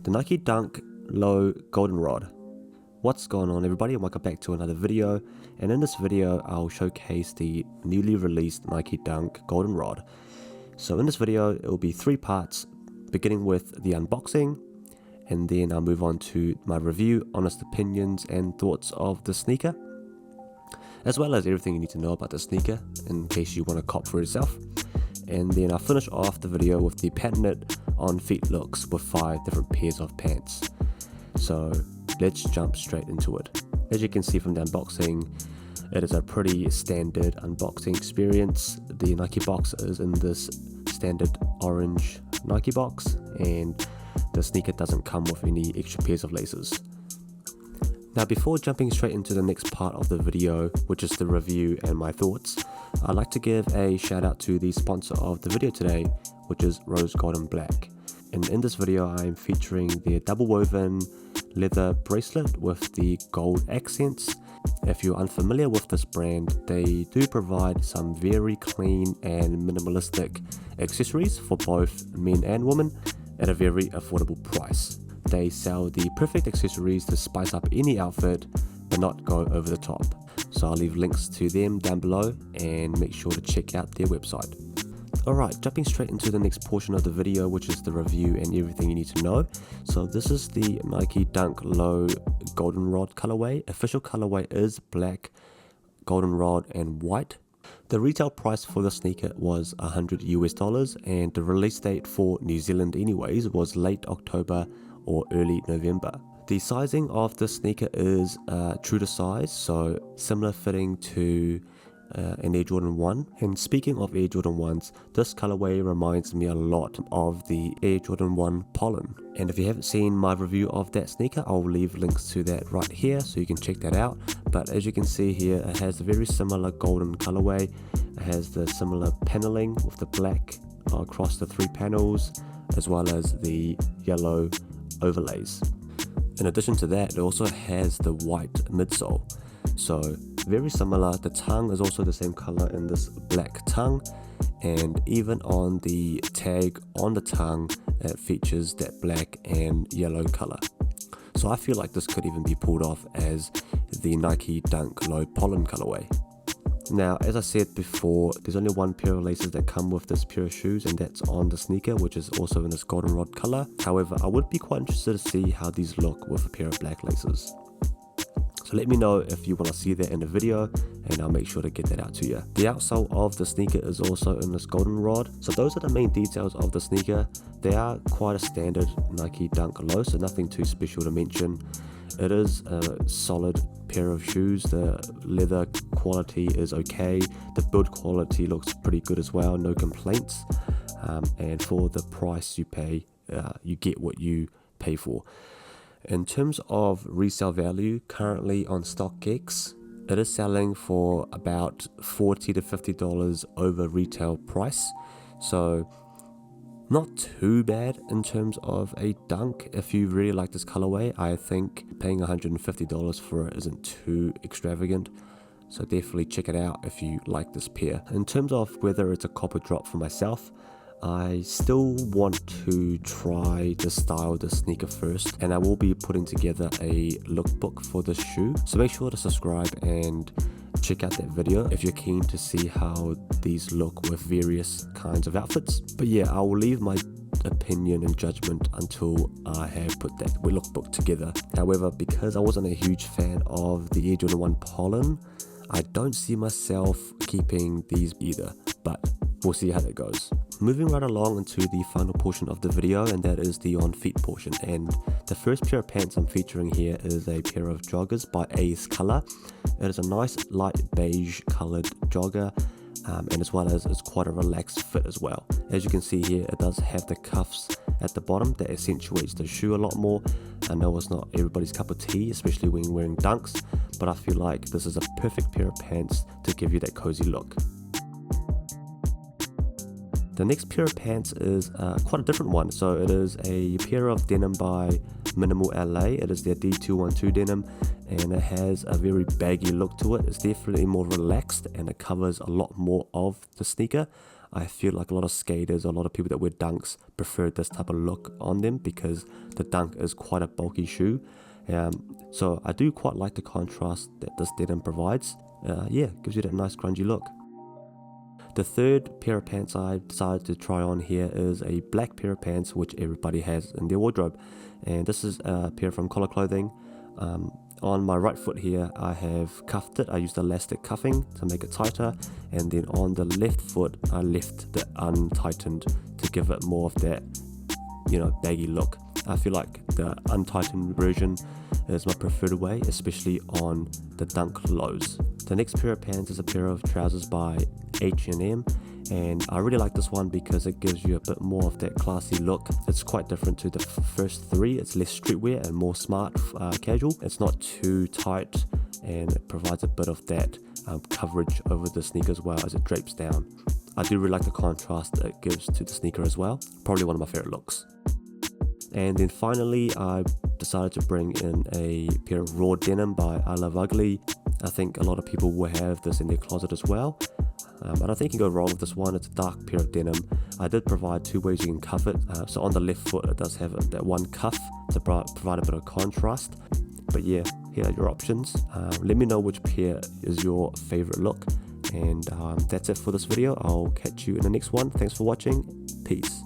The Nike Dunk Low Goldenrod. What's going on everybody, and welcome back to another video. And in this video I'll showcase the newly released Nike Dunk Goldenrod. So in this video it will be 3 parts, beginning with the unboxing, and then I'll move on to my review, honest opinions and thoughts of the sneaker, as well as everything you need to know about the sneaker in case you want to cop for yourself. And then I'll finish off the video with the patented on feet looks with 5 different pairs of pants. So let's jump straight into it. As you can see from the unboxing, it is a pretty standard unboxing experience. The Nike box is in this standard orange Nike box, and the sneaker doesn't come with any extra pairs of laces. Now, before jumping straight into the next part of the video, which is the review and my thoughts, I'd like to give a shout out to the sponsor of the video today, which is Rosegold Black. And in this video I am featuring their double woven leather bracelet with the gold accents. If you're unfamiliar with this brand, they do provide some very clean and minimalistic accessories for both men and women at a very affordable price. They sell the perfect accessories to spice up any outfit but not go over the top. So I'll leave links to them down below and make sure to check out their website. Alright, jumping straight into the next portion of the video, which is the review and everything you need to know. So this is the Nike Dunk Low Goldenrod colorway. Official colorway is black, goldenrod and white. The retail price for the sneaker was $100 US, and the release date for New Zealand anyways was late October or early November. The sizing of the sneaker is true to size, so similar fitting to an Air Jordan 1. And speaking of Air Jordan 1s, this colorway reminds me a lot of the Air Jordan 1 Pollen. And if you haven't seen my review of that sneaker, I'll leave links to that right here so you can check that out. But as you can see here, it has a very similar golden colorway. It has the similar paneling with the black across the 3 panels, as well as the yellow overlays. In addition to that, it also has the white midsole, so very similar. The tongue is also the same color in this black tongue, and even on the tag on the tongue it features that black and yellow color. So I feel like this could even be pulled off as the Nike Dunk Low Pollen colorway. Now, as I said before, there's only 1 pair of laces that come with this pair of shoes, and that's on the sneaker, which is also in this goldenrod color. However, I would be quite interested to see how these look with a pair of black laces. So let me know if you want to see that in the video, and I'll make sure to get that out to you. The outsole of the sneaker is also in this goldenrod. So those are the main details of the sneaker. They are quite a standard Nike Dunk Low, so nothing too special to mention. It is a solid pair of shoes. The leather quality is okay. The build quality looks pretty good as well, no complaints. And for the price you pay, you get what you pay for. In terms of resale value, currently on StockX, it is selling for about $40 to $50 over retail price. So not too bad in terms of a dunk. If you really like this colorway, I think paying $150 for it isn't too extravagant. So definitely check it out if you like this pair. In terms of whether it's a cop or drop for myself, I still want to try the style of the sneaker first, and I will be putting together a lookbook for this shoe. So make sure to subscribe and check out that video if you're keen to see how these look with various kinds of outfits. But yeah, I will leave my opinion and judgment until I have put that lookbook together. However, because I wasn't a huge fan of the Air Jordan 1 Pollen, I don't see myself keeping these either, but we'll see how that goes. Moving right along into the final portion of the video, and that is the on feet portion. And the first pair of pants I'm featuring here is a pair of joggers by Ace Color. It is a nice light beige colored jogger, and as well as it's quite a relaxed fit as well. As you can see here, it does have the cuffs at the bottom that accentuates the shoe a lot more. I know it's not everybody's cup of tea, especially when wearing dunks, but I feel like this is a perfect pair of pants to give you that cozy look. The next pair of pants is quite a different one. So it is a pair of denim by Minimal LA. It is their D212 denim, and it has a very baggy look to it. It's definitely more relaxed and it covers a lot more of the sneaker. I feel like a lot of skaters, a lot of people that wear dunks prefer this type of look on them because the dunk is quite a bulky shoe. So I do quite like the contrast that this denim provides. Yeah, gives you that nice grungy look. The third pair of pants I decided to try on here is a black pair of pants, which everybody has in their wardrobe, and this is a pair from Collar Clothing. On my right foot here, I have cuffed it. I used elastic cuffing to make it tighter, and then on the left foot, I left it untightened to give it more of that, baggy look. I feel like the untightened version is my preferred way, especially on the dunk lows. The next pair of pants is a pair of trousers by H&M, and I really like this one because it gives you a bit more of that classy look. It's quite different to the first three. It's less streetwear and more smart casual. It's not too tight, and it provides a bit of that coverage over the sneaker as well as it drapes down. I do really like the contrast it gives to the sneaker as well. Probably one of my favorite looks. And then finally, I decided to bring in a pair of raw denim by I Love Ugly. I think a lot of people will have this in their closet as well. And I think you can go wrong with this one. It's a dark pair of denim. I did provide two ways you can cuff it. So on the left foot, it does have that one cuff to provide a bit of contrast. But yeah, here are your options. Let me know which pair is your favorite look. And that's it for this video. I'll catch you in the next one. Thanks for watching. Peace.